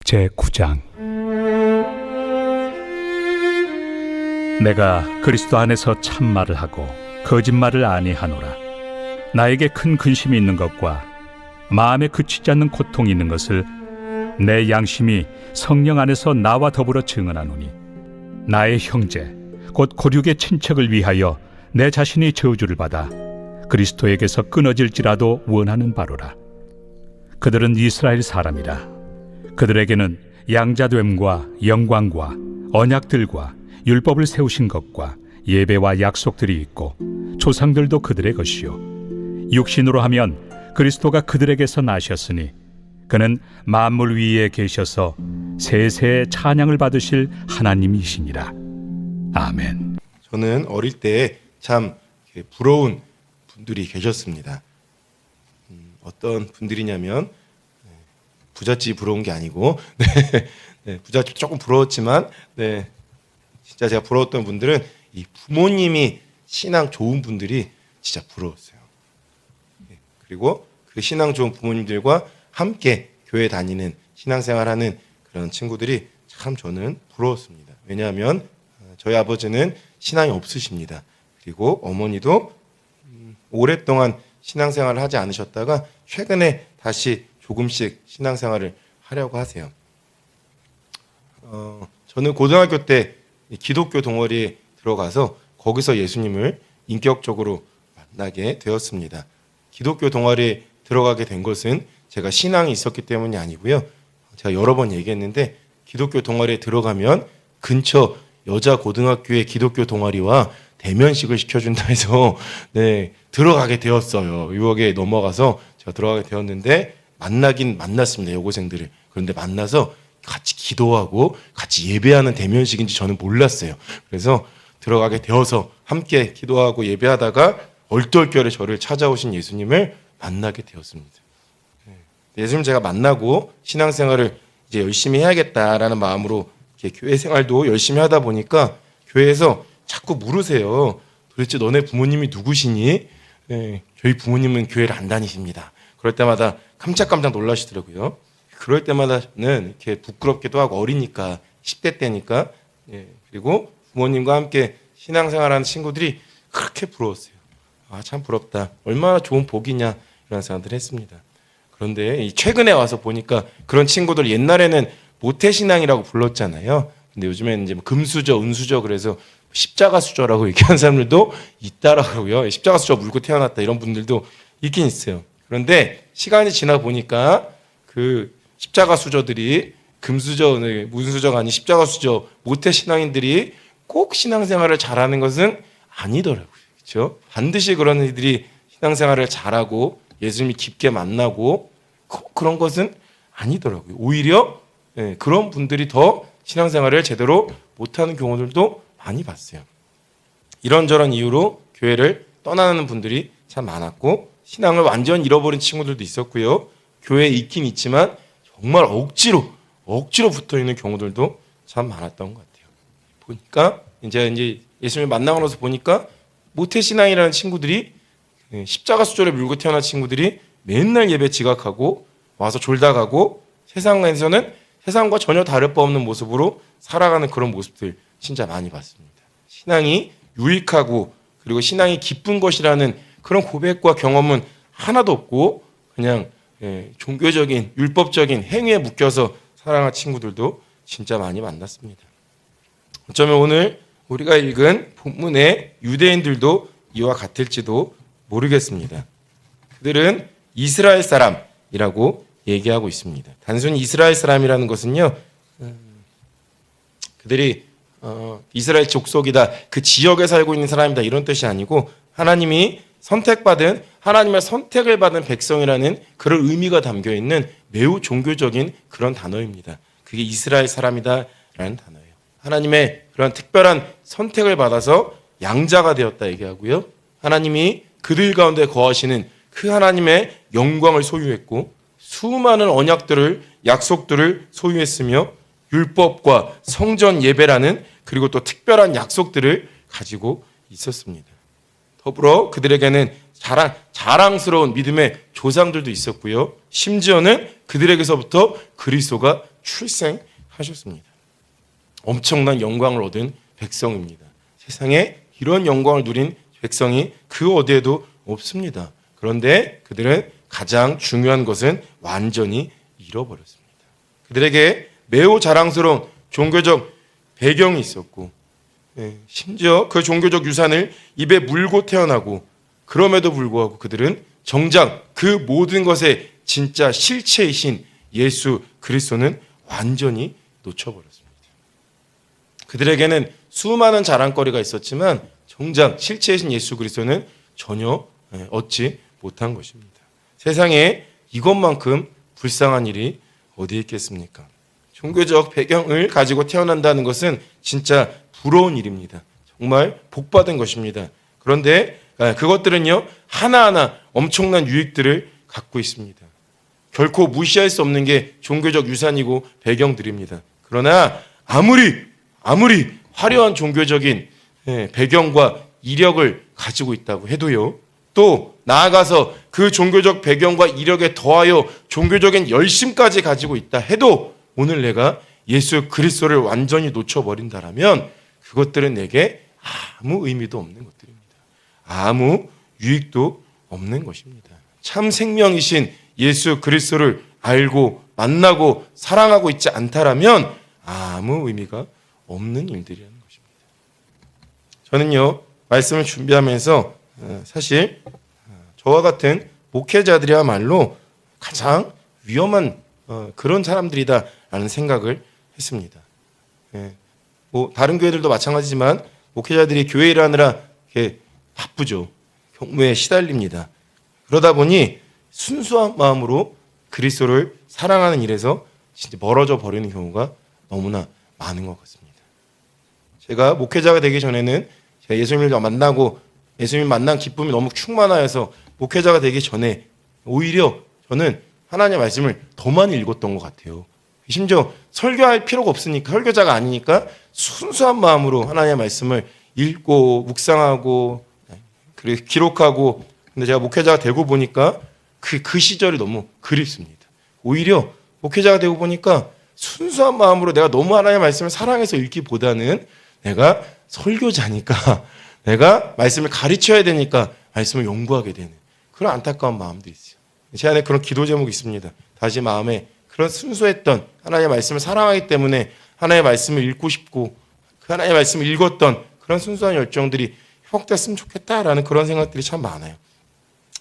제9장. 내가 그리스도 안에서 참말을 하고 거짓말을 아니하노라. 나에게 큰 근심이 있는 것과 마음에 그치지 않는 고통이 있는 것을 내 양심이 성령 안에서 나와 더불어 증언하노니, 나의 형제 곧 고륙의 친척을 위하여 내 자신이 저주를 받아 그리스도에게서 끊어질지라도 원하는 바로라. 그들은 이스라엘 사람이라. 그들에게는 양자됨과 영광과 언약들과 율법을 세우신 것과 예배와 약속들이 있고 조상들도 그들의 것이요, 육신으로 하면 그리스도가 그들에게서 나셨으니 그는 만물 위에 계셔서 세세의 찬양을 받으실 하나님이시니라. 아멘. 저는 어릴 때 참 부러운 분들이 계셨습니다. 어떤 분들이냐면, 부잣집이 부러운 게 아니고 부잣집 조금 부러웠지만, 진짜 제가 부러웠던 분들은 이 부모님이 신앙 좋은 분들이 진짜 부러웠어요. 그리고 그 신앙 좋은 부모님들과 함께 교회 다니는 신앙생활하는 그런 친구들이 참 저는 부러웠습니다. 왜냐하면 저희 아버지는 신앙이 없으십니다. 그리고 어머니도 오랫동안 신앙생활을 하지 않으셨다가 최근에 다시 조금씩 신앙생활을 하려고 하세요. 저는 고등학교 때 기독교 동아리에 들어가서 거기서 예수님을 인격적으로 만나게 되었습니다. 기독교 동아리에 들어가게 된 것은 제가 신앙이 있었기 때문이 아니고요. 제가 여러 번 얘기했는데, 기독교 동아리에 들어가면 근처 여자 고등학교의 기독교 동아리와 대면식을 시켜준다 해서 들어가게 되었어요. 유혹에 넘어가서 제가 들어가게 되었는데, 만나긴 만났습니다. 여고생들을. 그런데 만나서 같이 기도하고 같이 예배하는 대면식인지 저는 몰랐어요. 그래서 들어가게 되어서 함께 기도하고 예배하다가 얼떨결에 저를 찾아오신 예수님을 만나게 되었습니다. 예수님 제가 만나고 신앙생활을 이제 열심히 해야겠다라는 마음으로 이렇게 교회 생활도 열심히 하다 보니까 교회에서 자꾸 물으세요. 도대체 너네 부모님이 누구시니? 저희 부모님은 교회를 안 다니십니다. 그럴 때마다 깜짝깜짝 놀라시더라고요. 그럴 때마다는 이렇게 부끄럽기도 하고, 어리니까 10대 때니까. 그리고 부모님과 함께 신앙생활하는 친구들이 그렇게 부러웠어요. 아, 참 부럽다. 얼마나 좋은 복이냐, 이런 생각을 했습니다. 그런데 최근에 와서 보니까 그런 친구들, 옛날에는 모태신앙이라고 불렀잖아요. 근데 요즘에는 이제 금수저, 은수저, 그래서 십자가 수저라고 얘기하는 사람들도 있다라고요. 십자가 수저 물고 태어났다, 이런 분들도 있긴 있어요. 그런데 시간이 지나 보니까 그 십자가 수저들이 금수저, 문수저가 아닌 십자가 수저, 모태신앙인들이 꼭 신앙생활을 잘하는 것은 아니더라고요. 그렇죠? 반드시 그런 이들이 신앙생활을 잘하고 예수님이 깊게 만나고 꼭 그런 것은 아니더라고요. 오히려 그런 분들이 더 신앙생활을 제대로 못하는 경우들도 많이 봤어요. 이런저런 이유로 교회를 떠나는 분들이 참 많았고, 신앙을 완전히 잃어버린 친구들도 있었고요. 교회에 있긴 있지만 정말 억지로 붙어있는 경우들도 참 많았던 것 같아요. 보니까 이제 예수님을 만나고 나서 보니까 모태신앙이라는 친구들이, 십자가 수저를 물고 태어난 친구들이 맨날 예배 지각하고 와서 졸다 가고, 세상에서는 세상과 전혀 다를 바 없는 모습으로 살아가는 그런 모습들 진짜 많이 봤습니다. 신앙이 유익하고 그리고 신앙이 기쁜 것이라는 그런 고백과 경험은 하나도 없고, 그냥 종교적인 율법적인 행위에 묶여서 살아가는 친구들도 진짜 많이 만났습니다. 어쩌면 오늘 우리가 읽은 본문의 유대인들도 이와 같을지도 모르겠습니다. 그들은 이스라엘 사람이라고 얘기하고 있습니다. 단순히 이스라엘 사람이라는 것은요, 그들이 이스라엘 족속이다, 그 지역에 살고 있는 사람이다, 이런 뜻이 아니고, 하나님이 선택받은, 하나님의 선택을 받은 백성이라는 그런 의미가 담겨 있는 매우 종교적인 그런 단어입니다. 그게 이스라엘 사람이다라는 단어예요. 하나님의 그런 특별한 선택을 받아서 양자가 되었다 얘기하고요. 하나님이 그들 가운데 거하시는 그 하나님의 영광을 소유했고, 수많은 언약들을, 약속들을 소유했으며, 율법과 성전 예배라는 그리고 또 특별한 약속들을 가지고 있었습니다. 더불어 그들에게는 자랑스러운 믿음의 조상들도 있었고요. 심지어는 그들에게서부터 그리스도가 출생하셨습니다. 엄청난 영광을 얻은 백성입니다. 세상에 이런 영광을 누린 백성이 그 어디에도 없습니다. 그런데 그들은 가장 중요한 것은 완전히 잃어버렸습니다. 그들에게 매우 자랑스러운 종교적 배경이 있었고, 심지어 그 종교적 유산을 입에 물고 태어나고, 그럼에도 불구하고 그들은 정작 그 모든 것의 진짜 실체이신 예수 그리스도는 완전히 놓쳐버렸습니다. 그들에게는 수많은 자랑거리가 있었지만 정작 실체이신 예수 그리스도는 전혀 얻지 못한 것입니다. 세상에 이것만큼 불쌍한 일이 어디 있겠습니까? 종교적 배경을 가지고 태어난다는 것은 진짜 부러운 일입니다. 정말 복받은 것입니다. 그런데 그것들은요, 하나하나 엄청난 유익들을 갖고 있습니다. 결코 무시할 수 없는 게 종교적 유산이고 배경들입니다. 그러나 아무리 화려한 종교적인 배경과 이력을 가지고 있다고 해도요, 또 나아가서 그 종교적 배경과 이력에 더하여 종교적인 열심까지 가지고 있다 해도 오늘 내가 예수 그리스도를 완전히 놓쳐버린다라면 그것들은 내게 아무 의미도 없는 것들입니다. 아무 유익도 없는 것입니다. 참 생명이신 예수 그리스도를 알고 만나고 사랑하고 있지 않다라면 아무 의미가 없는 일들이라는 것입니다. 저는요, 말씀을 준비하면서 사실 저와 같은 목회자들이야말로 가장 위험한 그런 사람들이다라는 생각을 했습니다. 뭐 다른 교회들도 마찬가지지만 목회자들이 교회 일하느라 이렇게 바쁘죠. 경무에 시달립니다. 그러다 보니 순수한 마음으로 그리스도를 사랑하는 일에서 진짜 멀어져 버리는 경우가 너무나 많은 것 같습니다. 제가 목회자가 되기 전에는 제가 예수님을 만나고 예수님 만난 기쁨이 너무 충만하여서 목회자가 되기 전에 오히려 저는 하나님의 말씀을 더 많이 읽었던 것 같아요. 심지어 설교할 필요가 없으니까, 설교자가 아니니까 순수한 마음으로 하나님의 말씀을 읽고 묵상하고 그리고 기록하고. 근데 제가 목회자가 되고 보니까 그 시절이 너무 그립습니다. 오히려 목회자가 되고 보니까 순수한 마음으로 내가 너무 하나님의 말씀을 사랑해서 읽기보다는 내가 설교자니까 내가 말씀을 가르쳐야 되니까 말씀을 연구하게 되는 그런 안타까운 마음도 있어요. 제 안에 그런 기도 제목이 있습니다. 다시 마음에 그런 순수했던 하나님의 말씀을 사랑하기 때문에 하나님의 말씀을 읽고 싶고 그 하나님의 말씀을 읽었던 그런 순수한 열정들이 회복됐으면 좋겠다라는 그런 생각들이 참 많아요.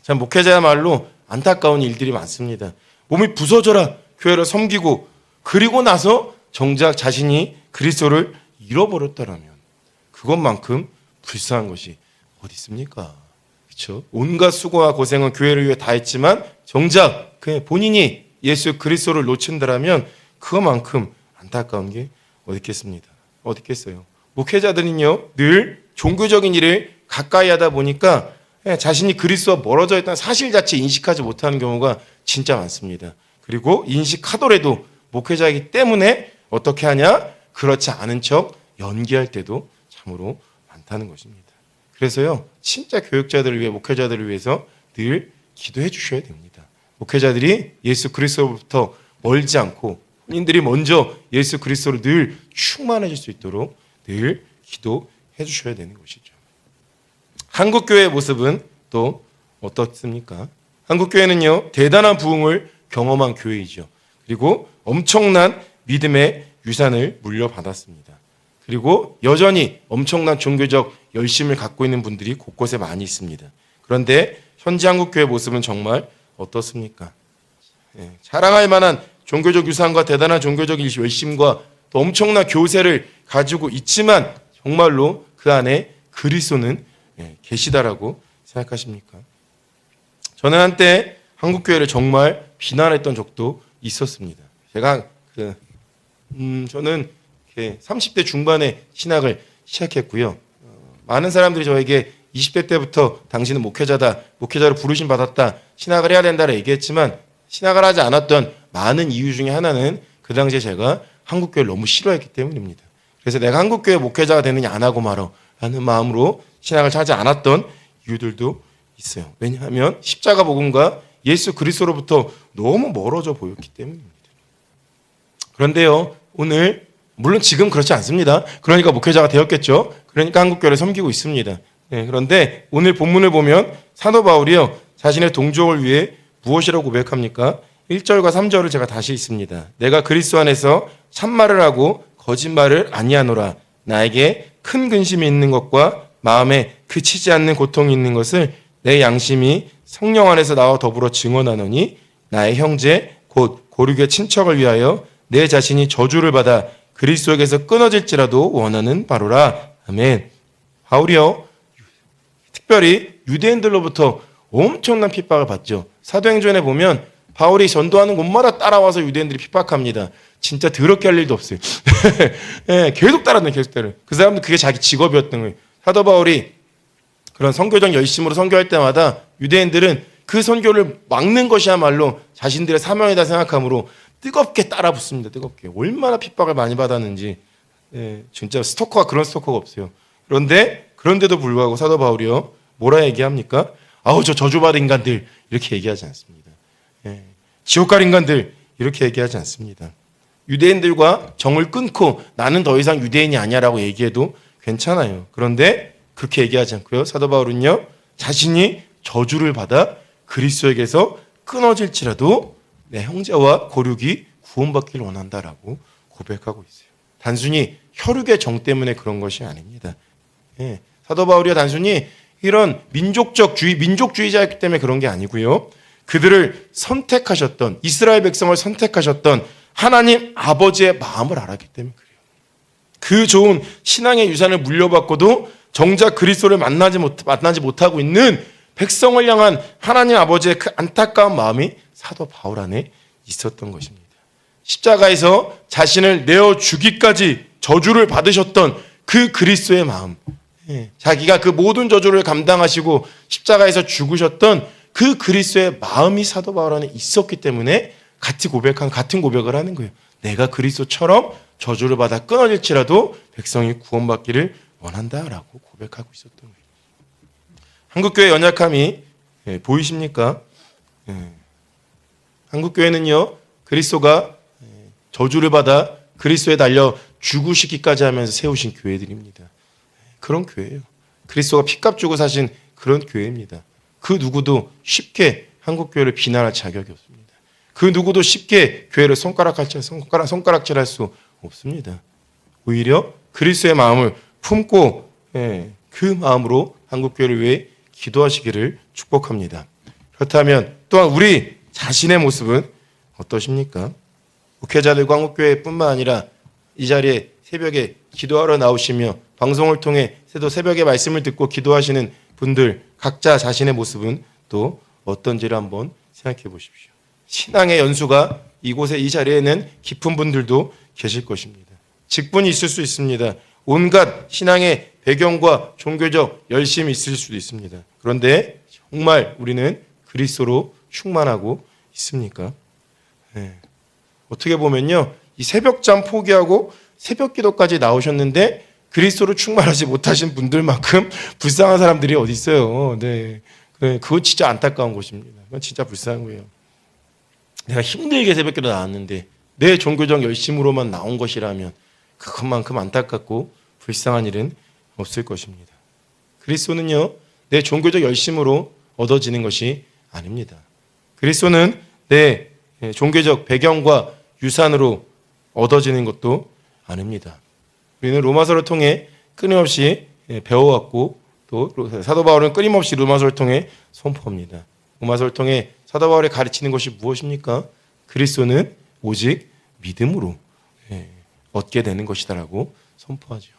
참 목회자야말로 안타까운 일들이 많습니다. 몸이 부서져라 교회를 섬기고 그리고 나서 정작 자신이 그리스도를 잃어버렸다라면 그것만큼 불쌍한 것이 어디 있습니까? 그렇죠? 온갖 수고와 고생은 교회를 위해 다 했지만 정작 그 본인이 예수 그리스도를 놓친다라면 그것만큼 안타까운 게 어디 있겠습니다. 어디 있겠어요? 목회자들은요 늘 종교적인 일을 가까이 하다 보니까 자신이 그리스도와 멀어져 있다는 사실 자체 인식하지 못하는 경우가 진짜 많습니다. 그리고 인식하더라도 목회자이기 때문에 어떻게 하냐? 그렇지 않은 척 연기할 때도 참으로 많다는 것입니다. 그래서요, 진짜 교육자들을 위해, 목회자들을 위해서 늘 기도해 주셔야 됩니다. 목회자들이 예수 그리스도로부터 멀지 않고 본인들이 먼저 예수 그리스도로 늘 충만해질 수 있도록 늘 기도해 주셔야 되는 것이죠. 한국교회의 모습은 또 어떻습니까? 한국교회는요, 대단한 부흥을 경험한 교회이죠. 그리고 엄청난 믿음의 유산을 물려받았습니다. 그리고 여전히 엄청난 종교적 열심을 갖고 있는 분들이 곳곳에 많이 있습니다. 그런데 현재 한국교회의 모습은 정말 어떻습니까? 자랑할 만한 종교적 유산과 대단한 종교적 열심과 또 엄청난 교세를 가지고 있지만 정말로 그 안에 그리스도는 계시다라고 생각하십니까? 저는 한때 한국교회를 정말 비난했던 적도 있었습니다. 제가 저는 30대 중반에 신학을 시작했고요. 많은 사람들이 저에게 20대 때부터 당신은 목회자다, 목회자로 부르심 받았다, 신학을 해야 된다고 얘기했지만 신학을 하지 않았던 많은 이유 중에 하나는 그 당시에 제가 한국교회를 너무 싫어했기 때문입니다. 그래서 내가 한국교회 목회자가 되느냐 안 하고 말어 라는 마음으로 신학을 하지 않았던 이유들도 있어요. 왜냐하면 십자가 복음과 예수 그리스도로부터 너무 멀어져 보였기 때문입니다. 그런데요, 오늘 물론 지금 그렇지 않습니다. 그러니까 목회자가 되었겠죠. 그러니까 한국교회를 섬기고 있습니다. 그런데 오늘 본문을 보면 사도 바울이요, 자신의 동족을 위해 무엇이라고 고백합니까? 1절과 3절을 제가 다시 읽습니다. 내가 그리스도 안에서 참말을 하고 거짓말을 아니하노라. 나에게 큰 근심이 있는 것과 마음에 그치지 않는 고통이 있는 것을 내 양심이 성령 안에서 나와 더불어 증언하노니 나의 형제 곧 고륙의 친척을 위하여 내 자신이 저주를 받아 그리스도에게서 끊어질지라도 원하는 바로라. 아멘. 바울이요, 특별히 유대인들로부터 엄청난 핍박을 받죠. 사도행전에 보면 바울이 전도하는 곳마다 따라와서 유대인들이 핍박합니다. 진짜 더럽게 할 일도 없어요. 네, 계속 따라다녀요. 계속 따라요. 그 사람도 그게 자기 직업이었던 거예요. 사도 바울이 그런 선교적 열심으로 선교할 때마다 유대인들은 그 선교를 막는 것이야말로 자신들의 사명이다 생각하므로 뜨겁게 따라붙습니다. 뜨겁게. 얼마나 핍박을 많이 받았는지. 진짜 스토커가 그런 스토커가 없어요. 그런데도 불구하고 사도 바울이요, 뭐라 얘기합니까? 아우, 저 저주받은 인간들, 이렇게 얘기하지 않습니다. 지옥 갈 인간들, 이렇게 얘기하지 않습니다. 유대인들과 정을 끊고 나는 더 이상 유대인이 아니야라고 얘기해도 괜찮아요. 그런데 그렇게 얘기하지 않고요, 사도 바울은요, 자신이 저주를 받아 그리스도에게서 끊어질지라도 내 형제와 고륙이 구원받기를 원한다라고 고백하고 있어요. 단순히 혈육의 정 때문에 그런 것이 아닙니다. 사도 바울이 단순히 이런 민족주의자였기 때문에 그런 게 아니고요, 그들을 선택하셨던, 이스라엘 백성을 선택하셨던 하나님 아버지의 마음을 알았기 때문에 그래요. 그 좋은 신앙의 유산을 물려받고도 정작 그리스도를 만나지 못하고 있는 백성을 향한 하나님 아버지의 그 안타까운 마음이 사도 바울 안에 있었던 것입니다. 십자가에서 자신을 내어 주기까지 저주를 받으셨던 그 그리스도의 마음, 자기가 그 모든 저주를 감당하시고 십자가에서 죽으셨던 그 그리스도의 마음이 사도 바울 안에 있었기 때문에 같은 고백을 하는 거예요. 내가 그리스도처럼 저주를 받아 끊어질지라도 백성이 구원받기를 원한다라고 고백하고 있었던 거예요. 한국교회 연약함이 보이십니까? 한국교회는요, 그리스도가 저주를 받아 그리스도에 달려 죽으시기까지 하면서 세우신 교회들입니다. 그런 교회예요. 그리스도가 피값 주고 사신 그런 교회입니다. 그 누구도 쉽게 한국교회를 비난할 자격이 없습니다. 그 누구도 쉽게 교회를 손가락질할 수 없습니다. 오히려 그리스도의 마음을 품고 그 마음으로 한국교회를 위해 기도하시기를 축복합니다. 그렇다면 또한 우리 자신의 모습은 어떠십니까? 목회자들과 한국교회뿐만 아니라 이 자리에 새벽에 기도하러 나오시며 방송을 통해 또 새벽에 말씀을 듣고 기도하시는 분들 각자 자신의 모습은 또 어떤지를 한번 생각해 보십시오. 신앙의 연수가 이곳에 이 자리에는 깊은 분들도 계실 것입니다. 직분이 있을 수 있습니다. 온갖 신앙의 배경과 종교적 열심이 있을 수도 있습니다. 그런데 정말 우리는 그리스도로 충만하고 있습니까? 어떻게 보면요, 이 새벽잠 포기하고 새벽 기도까지 나오셨는데 그리스도로 충만하지 못하신 분들만큼 불쌍한 사람들이 어디 있어요. 그거 진짜 안타까운 것입니다. 그건 진짜 불쌍한 거예요. 내가 힘들게 새벽 기도 나왔는데 내 종교적 열심으로만 나온 것이라면 그것만큼 안타깝고 불쌍한 일은 없을 것입니다. 그리스도는요, 내 종교적 열심으로 얻어지는 것이 아닙니다. 그리스도는 내 종교적 배경과 유산으로 얻어지는 것도 아닙니다. 우리는 로마서를 통해 끊임없이 배워왔고 또 사도 바울은 끊임없이 로마서를 통해 선포합니다. 로마서를 통해 사도 바울이 가르치는 것이 무엇입니까? 그리스도는 오직 믿음으로 얻게 되는 것이다라고 선포하죠.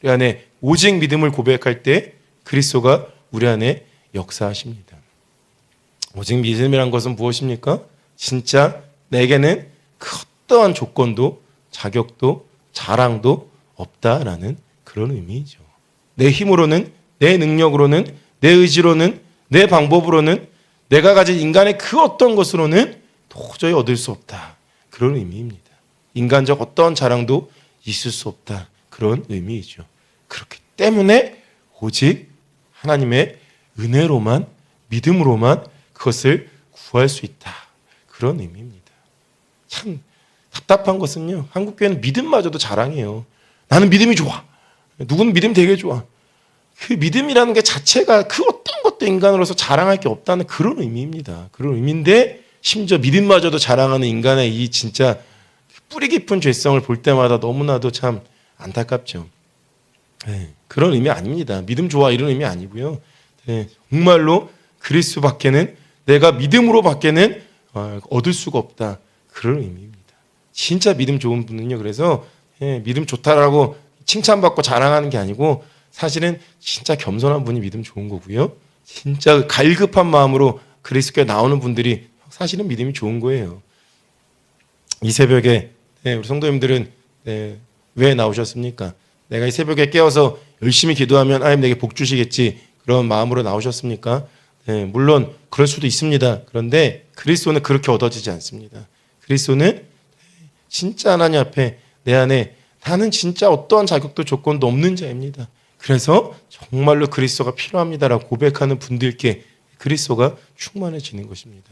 우리 안에 오직 믿음을 고백할 때 그리스도가 우리 안에 역사하십니다. 오직 믿음이란 것은 무엇입니까? 진짜 내게는 그 어떠한 조건도 자격도 자랑도 없다라는 그런 의미이죠. 내 힘으로는, 내 능력으로는, 내 의지로는, 내 방법으로는, 내가 가진 인간의 그 어떤 것으로는 도저히 얻을 수 없다. 그런 의미입니다. 인간적 어떤 자랑도 있을 수 없다. 그런 의미이죠. 그렇기 때문에 오직 하나님의 은혜로만, 믿음으로만 그것을 구할 수 있다. 그런 의미입니다. 참 답답한 것은요, 한국교회는 믿음마저도 자랑해요. 나는 믿음이 좋아. 누구는 믿음 되게 좋아. 그 믿음이라는 게 자체가 그 어떤 것도 인간으로서 자랑할 게 없다는 그런 의미입니다. 그런 의미인데 심지어 믿음마저도 자랑하는 인간의 이 진짜 뿌리 깊은 죄성을 볼 때마다 너무나도 참 안타깝죠. 그런 의미 아닙니다. 믿음 좋아 이런 의미 아니고요. 정말로 그리스도밖에는, 내가 믿음으로 밖에는 얻을 수가 없다. 그런 의미입니다. 진짜 믿음 좋은 분은요, 그래서 믿음 좋다라고 칭찬받고 자랑하는 게 아니고 사실은 진짜 겸손한 분이 믿음 좋은 거고요. 진짜 갈급한 마음으로 그리스도께 나오는 분들이 사실은 믿음이 좋은 거예요. 이 새벽에 우리 성도님들은 왜 나오셨습니까? 내가 이 새벽에 깨어서 열심히 기도하면 하나님 내게 복 주시겠지, 그런 마음으로 나오셨습니까? 물론 그럴 수도 있습니다. 그런데 그리스도는 그렇게 얻어지지 않습니다. 그리스도는 진짜 하나님 앞에 내 안에 나는 진짜 어떠한 자격도 조건도 없는 자입니다. 그래서 정말로 그리스도가 필요합니다라고 고백하는 분들께 그리스도가 충만해지는 것입니다.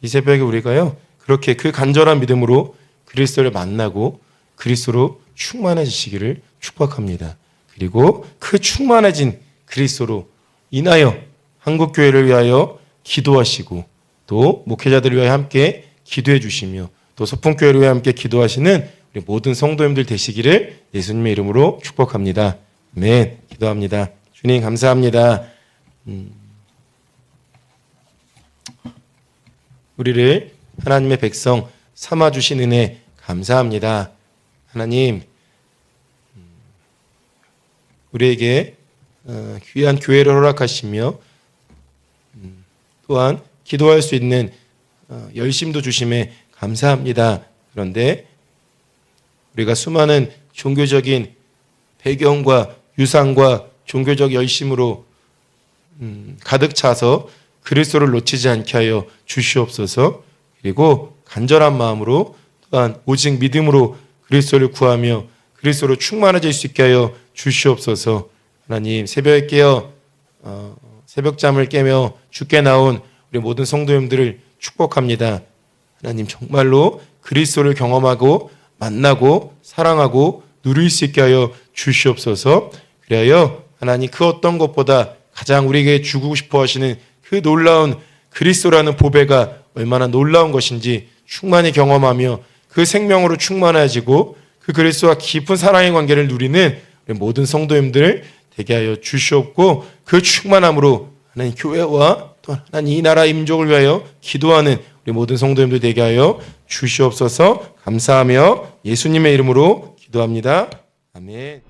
이 새벽에 우리가요, 그렇게 그 간절한 믿음으로 그리스도를 만나고 그리스도로 충만해지시기를 축복합니다. 그리고 그 충만해진 그리스도로 인하여 한국교회를 위하여 기도하시고 또 목회자들을 위하여 함께 기도해 주시며 또 서풍교회를 위하여 함께 기도하시는 우리 모든 성도님들 되시기를 예수님의 이름으로 축복합니다. 아멘. 기도합니다. 주님 감사합니다. 우리를 하나님의 백성 삼아주신 은혜 감사합니다. 하나님, 우리에게 귀한 교회를 허락하시며 또한 기도할 수 있는 열심도 주심에 감사합니다. 그런데 우리가 수많은 종교적인 배경과 유산과 종교적 열심으로 가득 차서 그리스도를 놓치지 않게 하여 주시옵소서. 그리고 간절한 마음으로 또한 오직 믿음으로 그리스도를 구하며 그리스도로 충만해질 수 있게 하여 주시옵소서. 하나님, 새벽에 깨어 새벽잠을 깨며 주께 나온 우리 모든 성도님들을 축복합니다. 하나님, 정말로 그리스도를 경험하고 만나고 사랑하고 누릴 수 있게 하여 주시옵소서. 그리하여 하나님, 그 어떤 것보다 가장 우리에게 주고 싶어 하시는 그 놀라운 그리스도라는 보배가 얼마나 놀라운 것인지 충만히 경험하며 그 생명으로 충만해지고 그 그리스도와 깊은 사랑의 관계를 누리는 우리 모든 성도님들 되게 하여 주시옵고, 그 충만함으로 하나님 교회와 또 하나님 이 나라 민족을 위하여 기도하는 우리 모든 성도님들 되게 하여 주시옵소서. 감사하며 예수님의 이름으로 기도합니다. 아멘.